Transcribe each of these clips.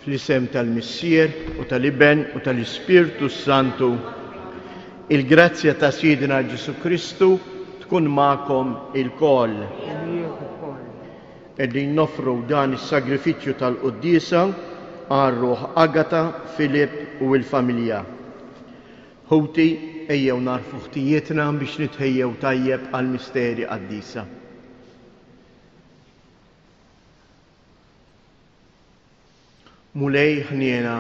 Fl-isem tal-Missier u tal-Iben u tal-Ispirtu Santu, il-grazzja ta' Sidina Ġesu Kristu tkun ma'kom il-koll. Qegħdin nofru dan is-sagrifiċċju tal-Qudiesa għar-Ruħ Agata, Filip u l-familja. Ħuti ejjew narfu ħtijietna biex nitħejjew tajjeb għall-misteri qaddisa. Mulej ħniena,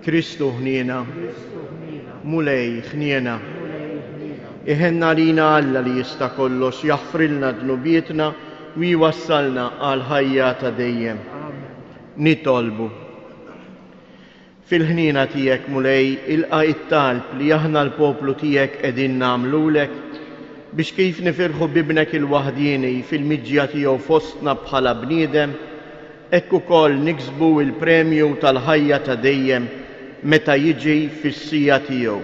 Kristu ħniena, mulej ħniena. Iħenna lina Alla li jista' kollox jaħfrilna dnubietna u jwassalna għal ħajja ta' dejjem. Nitolbu. Fil-ħniena tiegħek mulej ilqa' it-talb li aħna l-poplu tiegħek qegħdin nagħmlulek biex kif nifirħu bibnek il-waħdieni fil-miġja tiegħu fostna bħala bniedem, hekk ukoll niksbu il-premju tal-ħajja ta' dejjem meta jiġi fis-sija tiegħu.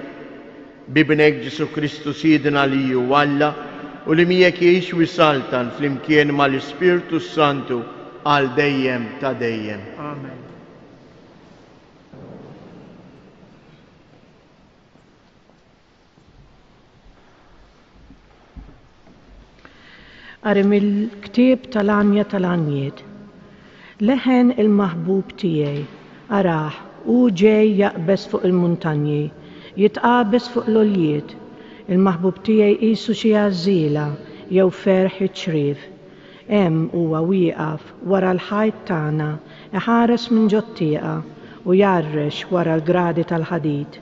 Bibnek Ġesu Kristu Sidna li hu Alla u li miegħek jgħix wisaltan flimkien mal-Ispirtu Santu għal dejjem ta' dejjem. Amen. Arim il-ktieb tal-Anja tal-Anjiet. Leħen il-maħbub tiegħi, araħ u ġej jaqbes fuq il-muntanji, jitqabes fuq l-oljiet. Il-maħbub tiegħi qisu xi għażila jew ferħ iċriev. Hemm huwa wieqaf wara l-ħajt tagħna, iħares minn ġottieqa u jarrex wara l-gradi tal-ħadid.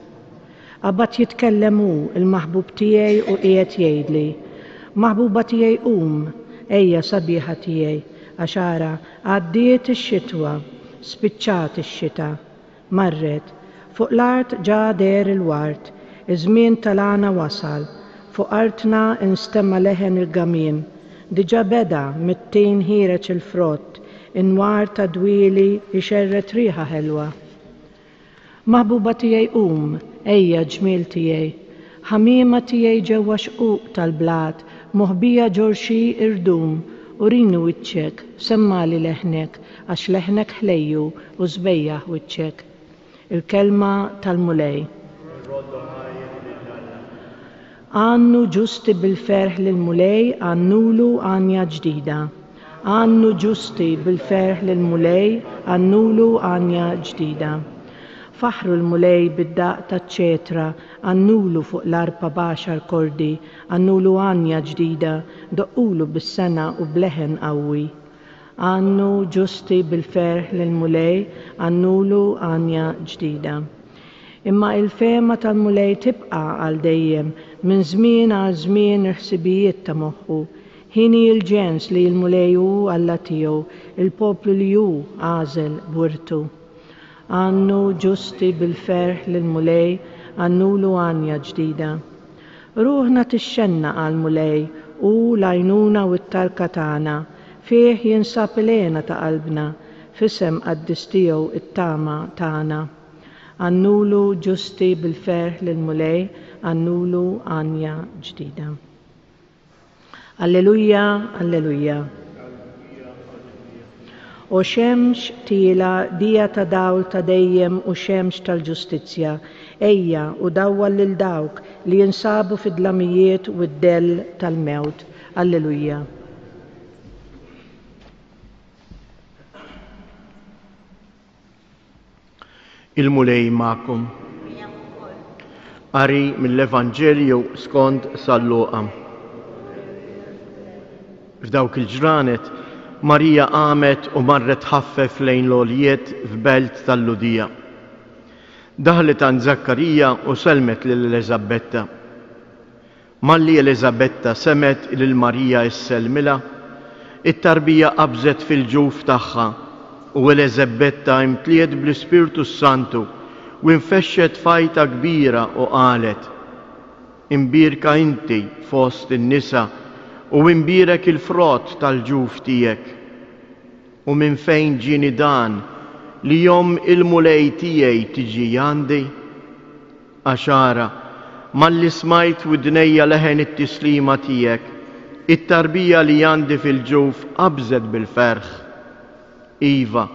Qabad jitkellem hu il-maħbub tiegħi u qiegħed jgħidli: Maħbuba tiegħi ejja sabiħa tiegħi, għaxara għaddiet ix-xitwa, spiċċat ix-xita, marret, fuq l-art ġa der il-wart, iż-żmien tal-għana wasal, fuq artna instemma leħen il-gamim, diġà beda mit-tin ħireġ il-frott, inwar ta' dwieli ixerret riħa ħelwa. Maħbuba tiegħi ejja ġmiel tiegħi, ħamiema tiegħi ġewwa xquq tal-blat, moħbija ġorxi irdum, u rini wiċċek, semmali leħnek, għax leħnek ħlejju u żbejjaħ wiċċek. Il-kelma tal-mulej. Għannu ġusti bil-ferħ lil-mulej, għannulu għanja ġdida. Għannu ġusti bil-ferħ lil-mulej, għannulu għanja ġdida. Faħru l-mulej bid-daq taċ-ċetra, għannulu fuq l-arpa baxar kordi, għannulu għanja ġdida, doqqulu bis-sena u bleħen qawwi. Għannu ġusti bil-ferħ lil-mulej, għannulu għanja ġdida. Imma il-fema tal-mulej tibqa' għal dejjem, minn żmien għal żmien ħsibijiet ta' moħħu. Ħini l-ġens li l-mulej hu Alla tiegħu, il-poplu li hu għażel bwirtu. Għannu ġusti bil-ferħ lil-mulej, għannulu għanja ġdida. Ruħna tixxenna għal-mulej u l-għajnuna u t-talka tagħna, fih jinsab il-għena ta' qalbna, fisem qaddis tiegħu it-tama tagħna. Għannulu ġusti bil-ferħ lil-mulej, għannulu għanja ġdida. Alleluja, alleluja. U xemx tila dija ta' dawl ta' dejjem u xemx tal-ġustizzja, ejja u dawwa lil dawk li jinsabu fid-dlamijiet u d-dell tal-mewt. Alleluja. Il-mulej ma'kom. Qari mill-Evanġelju skont San Luqa. F'dawk il-ġranet Marija qamet u marret ħaffef lejn l-oljiet f'belt tal-Ludija. Daħlet għand Zakkarija u selmet lil Eliżabetta. Malli Eliżabetta semet lil Marija isselmilha, it-tarbija qabżet fil-ġuf tagħha u Eliżabetta imtliet bl-Ispirtu Santu u infexxet fajta kbira u qalet: Imbirka inti fost in-nisa u imbirek il-frott tal-ġuf tiegħek. U minn fejn ġini dan li jom il-mulej tiegħi tiġi għandi? Għaxara, malli smajt widnejja leħen it-tislima tiegħek, it-tarbija li għandi fil-ġuf qabżet bil-ferħ. Iva,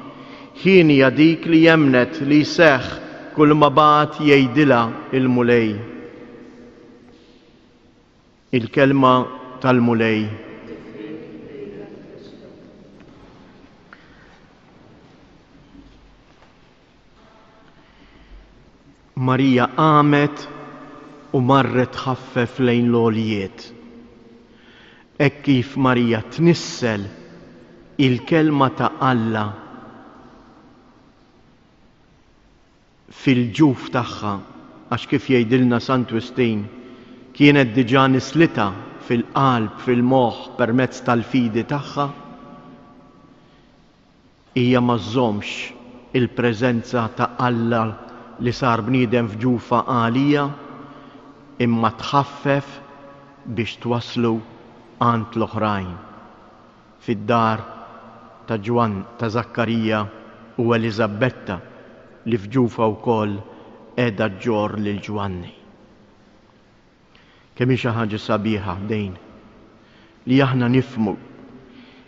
ħin hija dik li jemnet li seħ kull ma bat jgħidilha il-mulej. Il-kelma tal-mulej. Marija qamet u marret ħaffef lejn l-għoljiet. Hekk kif Marija tnissel il-kelma ta' Alla fil-ġuf tagħha, għax kif jgħidilna Sant Wistin, kienet diġà nislita fil-qalb, fil-moħħ permezz tal-fidi tagħha, hija ma żommx il-preżenza ta' Alla li sar bniedem f'ġufa għalija, imma tħaffef biex twaslu għand l-oħrajn fid-dar ta' Ġwan, ta' Zakkarija u Eliżabetta li f'ġufa wkoll qiegħda ġġorr lil Ġwanni. Kemm hi xi ħaġa sabiħa dejn li aħna nifhmu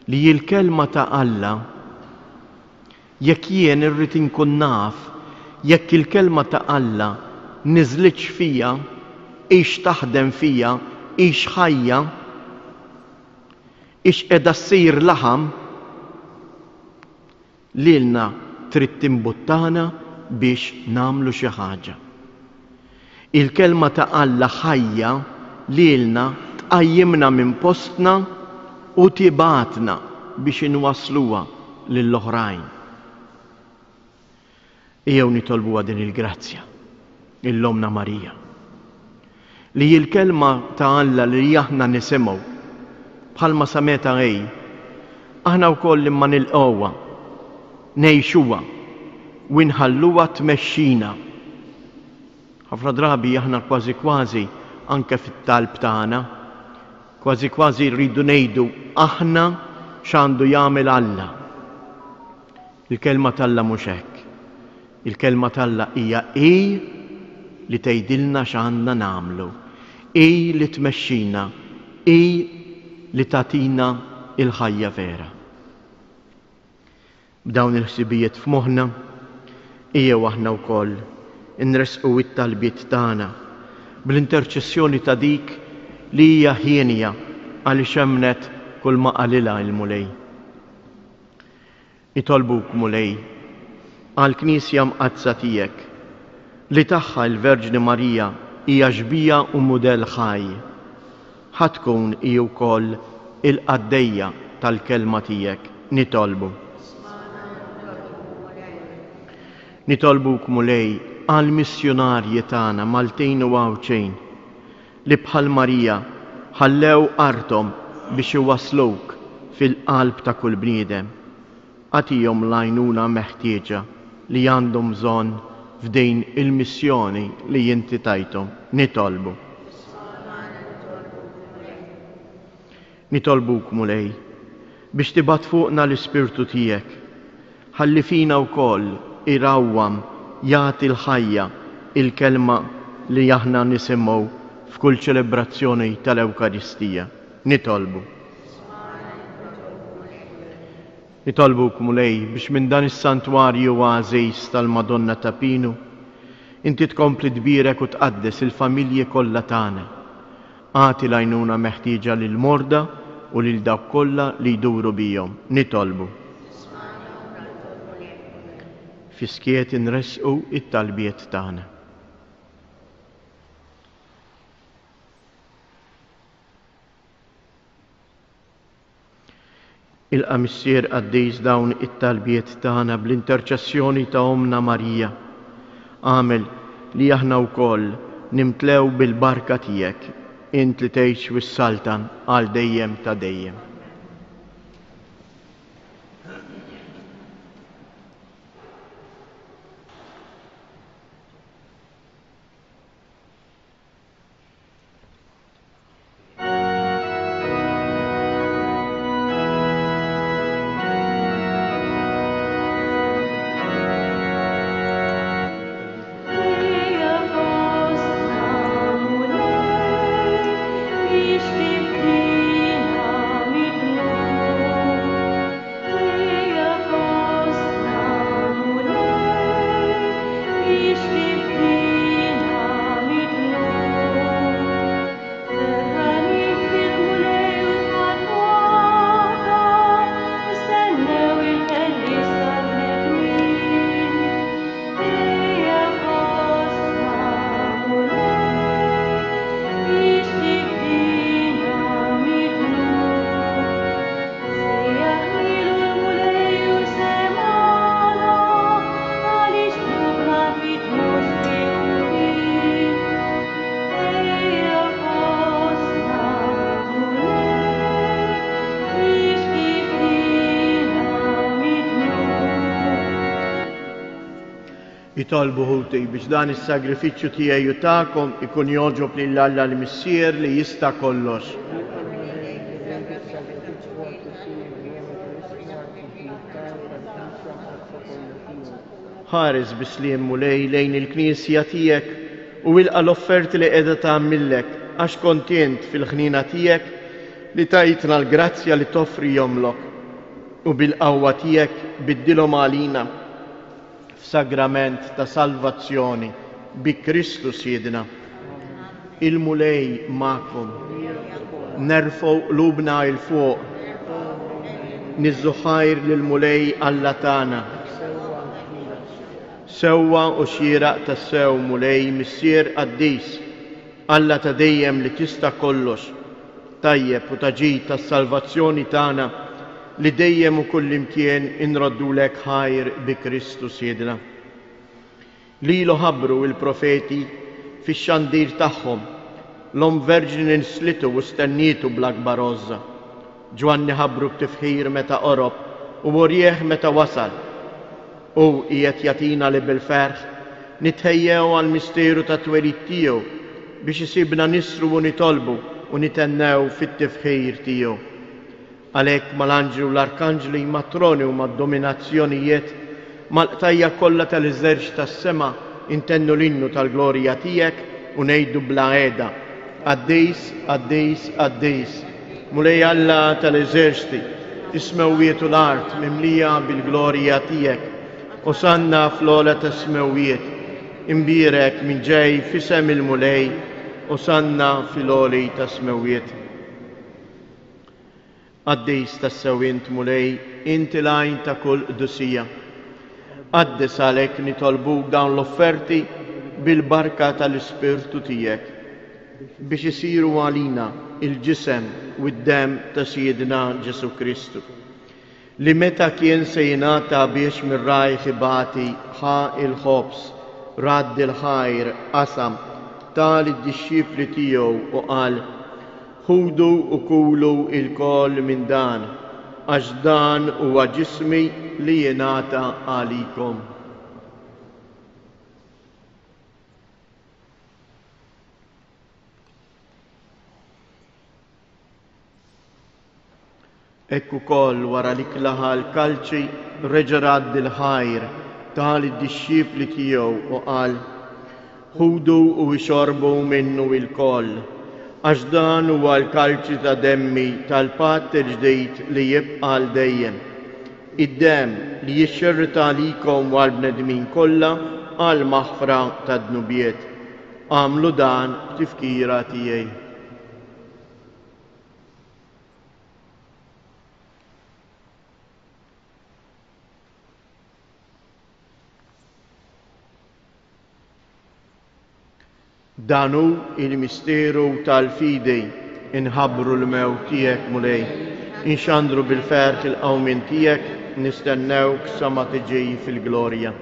li l-kelma ta' Alla jekk jien irrid inkun naf jekk il-kelma ta' Alla niżlitx fija, ix taħdem fija, ix ħajja, ix qiegħda ssir laħam, lilna trid timbuttana biex nagħmlu xi ħaġa. Il-kelma ta' Alla ħajja lilna tqajjimna minn postna u tibatna biex inwassluha lill-oħrajn. Ejjew nitolbuha din il-grazzja lill-Omna Marija. Li l-kelma ta' Alla li aħna nisimgħu bħalma sameta għej, aħna wkoll imma nilqgħuha, ngħixuha u nħalluha tmexxina. Ħafna drabi aħna kważi kważi anke fit-talb tagħna, kważi kważi rridu ngħidu aħna x'għandu jagħmel Alla. Il-kelma tal-Alla mhux hekk. Il-kelma tal-Alla hija li tgħidilna x'għandna nagħmlu, li tmexxina, li tagħtina il-ħajja vera. B'dawn il-ħsibijiet f'moħħna ejjew aħna wkoll inresqu it-talbiet tagħna bl-interċessjoni ta' dik li hija ħienija għaliex hemmnet kull ma qalilha l-mulej. Itolbuk mulej għall-Knisja mqazza tiegħek li tagħha l-Verġni Marija hija ġbija u mudell ħaj. ħatkun hi wkoll il-qaddejja tal-kelma tiegħek nitolbu. Nitolbuk mulej għall-missjonarji tagħna Maltejn u Għawċejn li bħal Marija ħallew artom biex iwasluk fil-qalb ta' kull bniedem. Għatihom l-għajnuna meħtieġa li għandhom bżonn f'dejn il-missjoni li inti tajthom. Nitolbu. Nitolbuk mulej biex tibgħat fuqna l-Ispirtu tiegħek ħalli fina wkoll irawwam jagħti l-ħajja il-kelma li aħna nisimgħu f'kull ċelebrazzjoni tal-Ewkaristija. Nitolbu. Nitolbuk mulej biex minn dan is-santwarju għażejs tal-Madonna ta' Pinu inti tkompli tbierek u tqaddes il-familji kollha tagħna. Għati l-għajnuna meħtieġa lil morda u lil dawk kollha li jduru bihom. Nitolbu. Fiskiet inresqu it-talbiet tagħna. Il-qamissier qaddejs dawn it-talbiet tagħna bl-interċessjoni ta' Omna Marija. Għamel li aħna wkoll nimtlew bil-barka tiegħek, int li tgħix wis-saltan għal dejjem ta' dejjem. Ishkipina mi Jitolbu ħuti biex dan is-sagrifiċċju tiegħi jutakom ikun joġob lill-Alla l-Missier li jista' kollox. Ħares bisliem mulej lejn il-Knisja tiegħek u wilqa l-offerti li qiegħda tagħmillek għax kontent fil-ħnina tiegħek li tajtna l-grazzja li toffri jomlok u bil-qawwa tiegħek biddilhom għalina f'sagrament ta' salvazzjoni bi Kristu Siedna. Il-mulej ma'kom, nerfgħu qlubna il fuq, niżżu ħajr lill-mulej Alla tagħna. Sewwa u xieraq tas-sew mulej Missier Qaddis, Alla ta' dejjem li tista' kollox, tajjeb u taġid tas-salvazzjoni tagħna li dejjem u kullimkien inroddulek ħajr bi Kristu Siedna. Lilu ħabbru il-profeti fix-xandir tagħhom, l-Om Verġini nslitu u stennietu bl-akbar għoża. Ġwanni ħabbru b'tifħir meta qorob u Morjeħ meta wasal. U qiegħed jagħtina li bil-ferħ nitħejjew għall-misteru ta' twelid tiegħu biex isibna nisru u nitolbu u nitennew fit-tifħir tiegħu. Għalhekk mal-anġlu u l-arkanġli matroni u mad-dominazzjonijiet mal-qtajja kollha tal-eżerċ tas-sema intennu l-innu tal-glorja tiegħek u ngħidu bla qiegħda: Qaddis, Qaddis, Qaddis, mulej Alla tal-eżerċti, is-smewwiet u l-art mimlija bil-glorja tiegħek. Osanna fl-ola tas-smewwiet, imbierek min ġej fisem il-mulej, osanna fil-oli tas-smewwiet. Qaddis tas-sewwint mulej, inti l-għajn ta' kull qdusija. Qaddis għalhekk nitolbuk dawn l-offerti bil-barka tal-Ispirtu tiegħek biex isiru għalina il-ġisem u d-dem ta' Siedna Ġesu Kristu, li meta kien se jingħata biex mir-rajħ ibati ħa il-ħobs, radd il-ħajr, qasam tal id-dixxipli tiegħu u qal: ħudu u kulu il-koll minn dan, għax dan huwa ġismi li jingħata għalikom. Ekk ukoll wara li klaħa l-kalċi reġa' radd il-ħajr tal id-dixxipli tiegħu u qal: ħudu u xorbu minnu il-koll, għax dan huwa l-kalċi ta' demmi tal-patt il-ġdid li jibqa' għal dejjem. Id-dem li jixxerrita għalikom u għall-bnedmin kollha għal maħfra tad-dnubiet. Għamlu dan b'tifkira tiegħi. Danu il-misteru tal-fidej inħabbru l-mewt tiegħek mulej, inxandru bil-ferħ il-qawmin tiegħek nistennewk sa ma tiġi fil-glorja.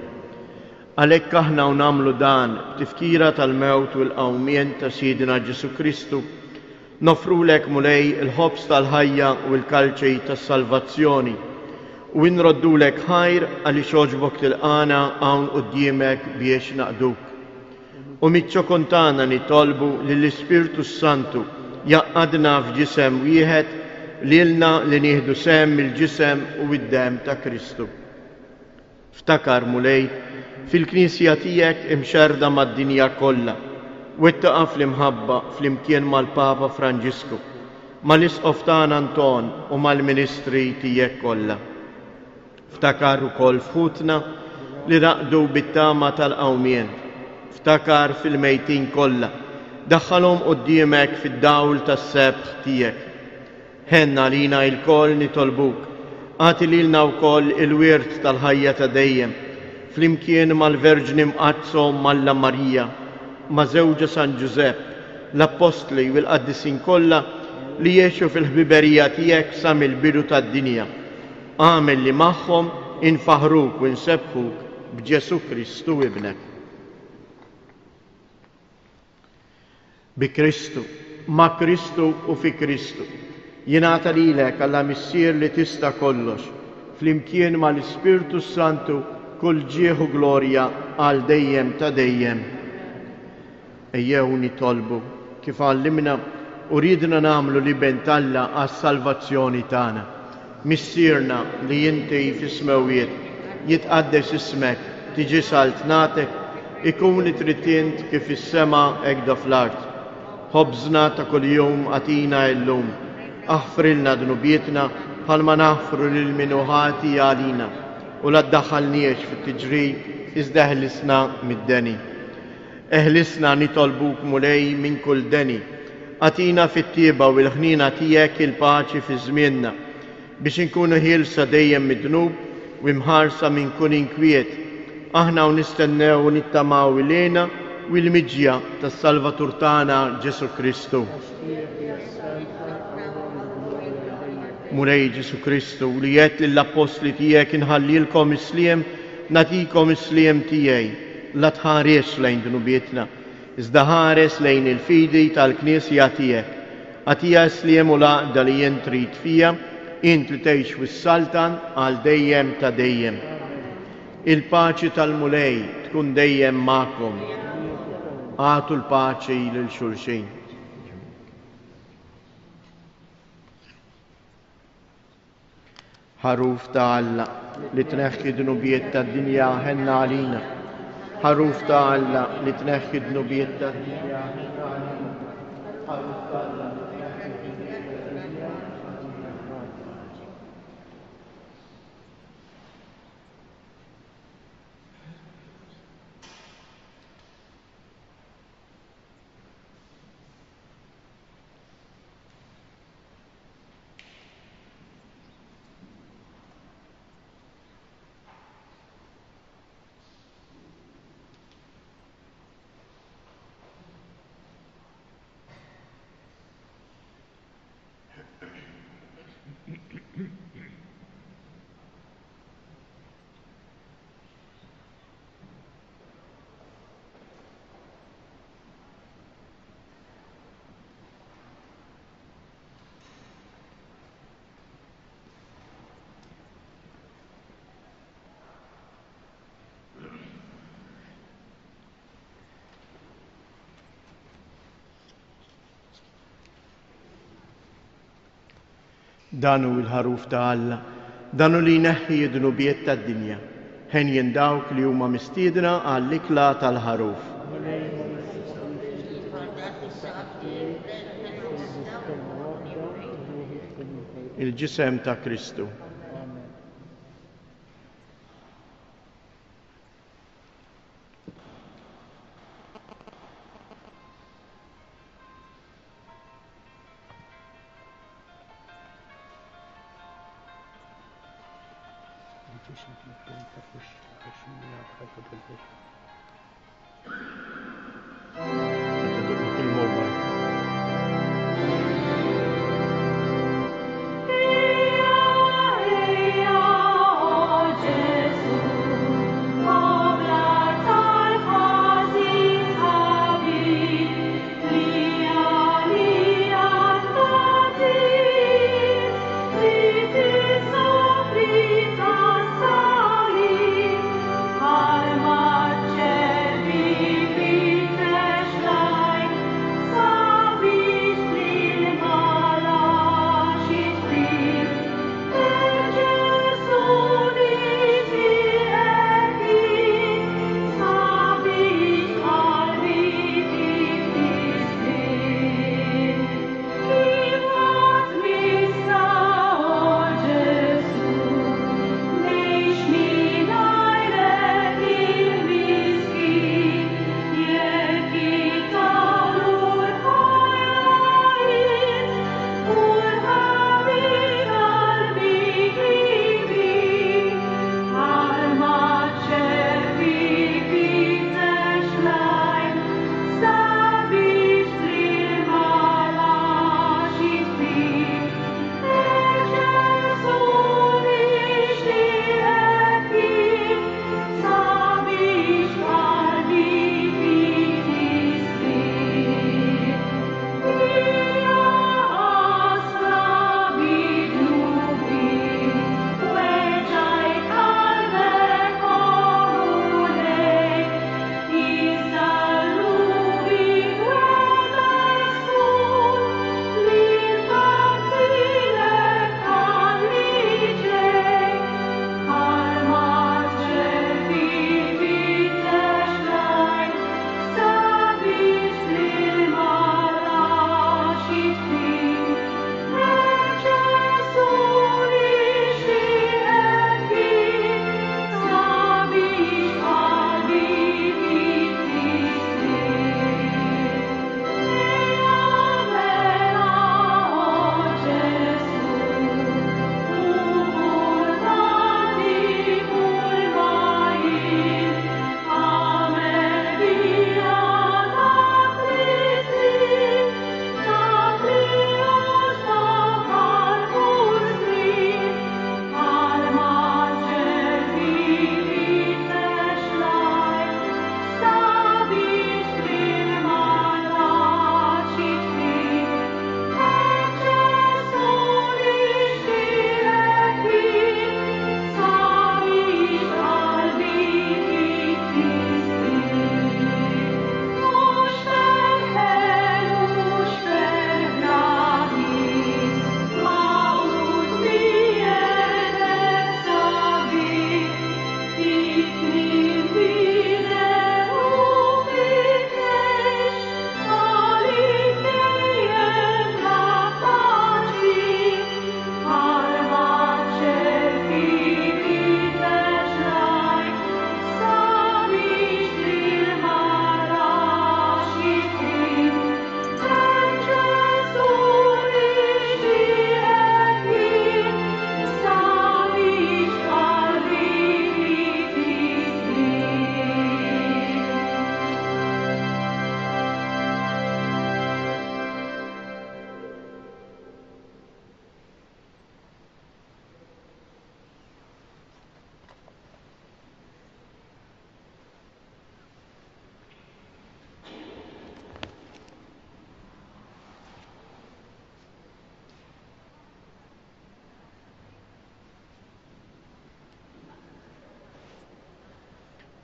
Għalhekk aħna u nagħmlu dan b'tifkira tal-mewt u l-qawmien ta' Siedna Ġesu Kristu, nofrulek mulej il-ħobs tal-ħajja u l-kalċej tas-salvazzjoni u nroddulek ħajr għaliex għoġbok tilqana hawn quddiemek biex naqduk. U miċ-ċokontana nitolbu lill-Ispirtu Santu jaqqadna f'ġisem wieħed lilna li nieħdu sehem mill-ġisem u d-dem ta' Kristu. Ftakar mulej fil-Knisja tiegħek imxerda mad-dinja kollha u ittaqa' fl-imħabba flimkien mal-Papa Franġisku, mal-Isqof tagħna Anton u mal-Ministri tiegħek kollha. Ftakar ukoll fħutna li raqdu bit-tama tal-qawmien. Ftakar fil-mejtin kollha, daħħalhom quddiemek fid-dawl tas-sebħ tiegħek. Ħenna lina l-koll nitolbuk, għati lilna wkoll il-wirt tal-ħajja ta' dejjem, flimkien mal-Verġni mqazzo Malla Marija, ma' żewġa San Ġusepp, l-Apostli u l-Qaddisin kollha li jgħixu fil-ħbiberija tiegħek sa mill-bidu tad-dinja. Għamel li magħhom infaħruk u nsebħuk b'Ġesu Kristu ibnek. Bi Kristu, ma' Kristu u fi Kristu, jingħata lilek Alla Missier li tista' kollox, flimkien mal-Ispirtu Santu kull ġieħu glorja għal dejjem ta' dejjem. Ejjew nitolbu kif għallimna u ridna nagħmlu li bentalla għas-salvazzjoni tagħna. Missierna li inti fis-smawiet jitqaddes ismek, tiġi saltnatek, ikun it-trittient kif is-sema hekk fl-art. Ħobżna ta' kuljum għatina llum, aħfrilna dnubietna bħalma naħfru lil minuħati għalina u la ddaħħalniex fit-tiġrid iżda eħlisna mid-deni. Eħlisna nitolbuk mulej minn kull deni, għatina fit-tieba u l-ħnina tiegħek il-paċi fi żmienna biex inkunu ħielsa dejjem mid-dnub u imħarsa minn kull inkwiet. Aħna u nistennew u nittamaw ilejna u l-miġja tas-Salvatur tagħna Ġesu Kristu. Mulej Ġesu Kristu li jgħid lill-apostli tiegħek inħallilkom isliem, nagħtikom isliem tiegħi, la tħares lejn dnubietna, iżda ħares lejn il-fidi tal-Knisja tiegħek. Għatija isliem u laqda li jien trid fija, int li tgħix fis-Saltan għal dejjem ta' dejjem. Il-paċi tal-mulej tkun dejjem magħkom. Għatu l-paċi lil xulxin. Ħaruf ta' Alla li tneħħi dnubiet tad-dinja ħenna għalina. Ħaruf ta' Alla li tneħħi dnubiet tad-dinja ħenna għalina. Ħaruf ta' Alla li tneħħi dnubiet tad-dinja ħenna għalina. Danu il-ħaruf ta' Alla, danu li jneħħi d-dnubiet tad-dinja, ħen dawk li huma mistiedna għall-ikla tal-ħaruf. Il-ġisem ta' Kristu. Alma cervi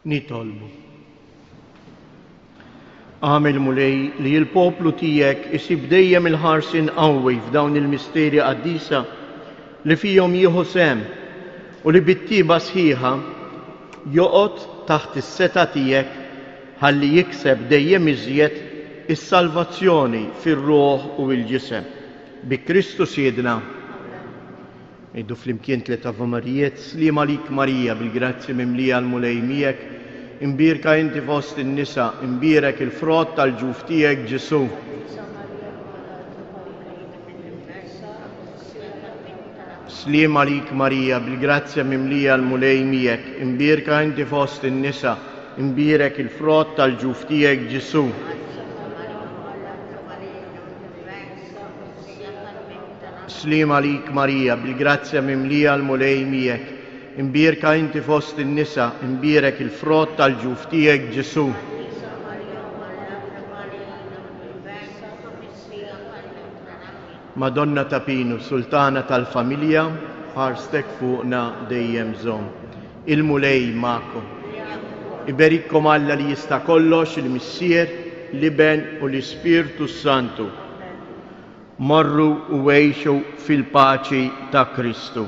Nitolbu. Għamil mulej li l-poplu tijek isib dejjem il-ħarsin qawwi f'dawn il-misteri qaddisa li fihom jieħu sem u li bit-tiba sħiħa joqgħod taħt is-seta tiegħek ħalli jikseb dejjem iżjed is-salvazzjoni fir-ruħ u l-ġisem. Bi Kristu Siedna. Iddu flimkien tliet Avamarijiet, sliem għalik Marija bil-grazzi mimlija l-mulej miegħek, imbirka inti fost in-nisa, imbirek il-frott tal-ġuf tiegħek Ġesu. Sliem għalik Marija bil-grazzi mimlija l-mulej miegħek, imbirka inti fost in-nisa, imbirek il-frott tal-ġuf tiegħek Ġesu. Sliem għalik Marija bil-grazzja mimlija l-mulej miegħek, imbirka inti fost in-nisa, imbirek il-frott tal-ġuf tiegħek Ġesu. Madonna ta' Pinu, sultana tal-familja, ħarstek fuqna dejjem żomm. Il-mulej ma'kom. Iberikkom Alla li jista' kollox, il-Missier, l-Iben u l-Ispirtu Santu. Morru u għejxu fil-paċi ta' Kristu.